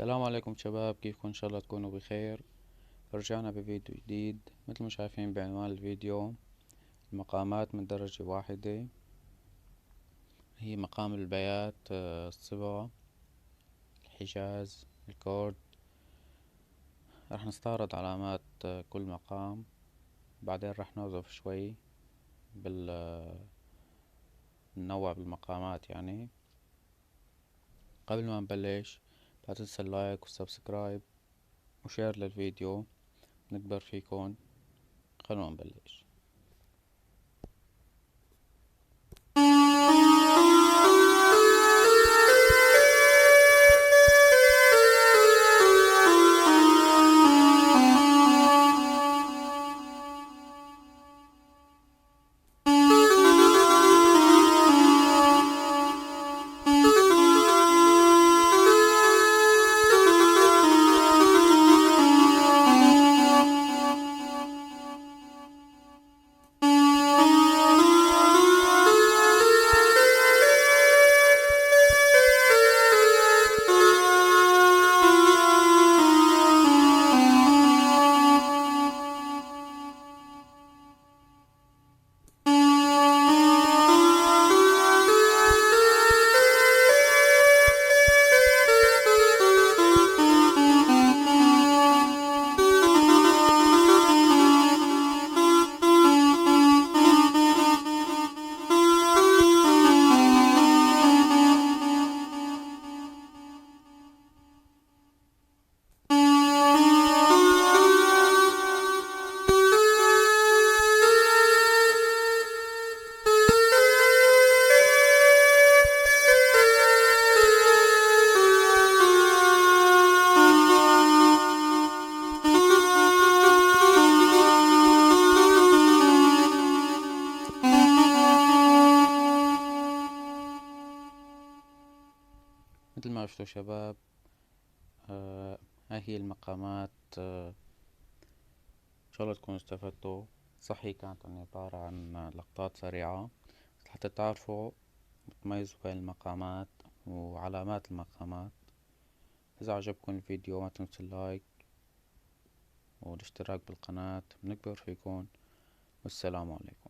السلام عليكم شباب، كيفكم؟ ان شاء الله تكونوا بخير. رجعنا بفيديو جديد. مثل ما شايفين بعنوان الفيديو، المقامات من درجة واحدة. هي مقام البيات، الصبا، الحجاز، الكورد. رح نستعرض علامات كل مقام، بعدين رح نوظف شوي ننوع بالمقامات يعني. قبل ما نبلش، لا تنسى اللايك والسبسكرايب وشير للفيديو، نكبر فيكن. خلونا نبلش. مثل ما شفتوا شباب، هاي هي المقامات. ان شاء الله تكونوا استفدتوا. صحيح كانت عبارة عن لقطات سريعة، بس حتى تعرفوا تميزوا بين المقامات وعلامات المقامات. اذا عجبكم الفيديو ما تنسوا اللايك والاشتراك بالقناة. بنكبر فيكم، والسلام عليكم.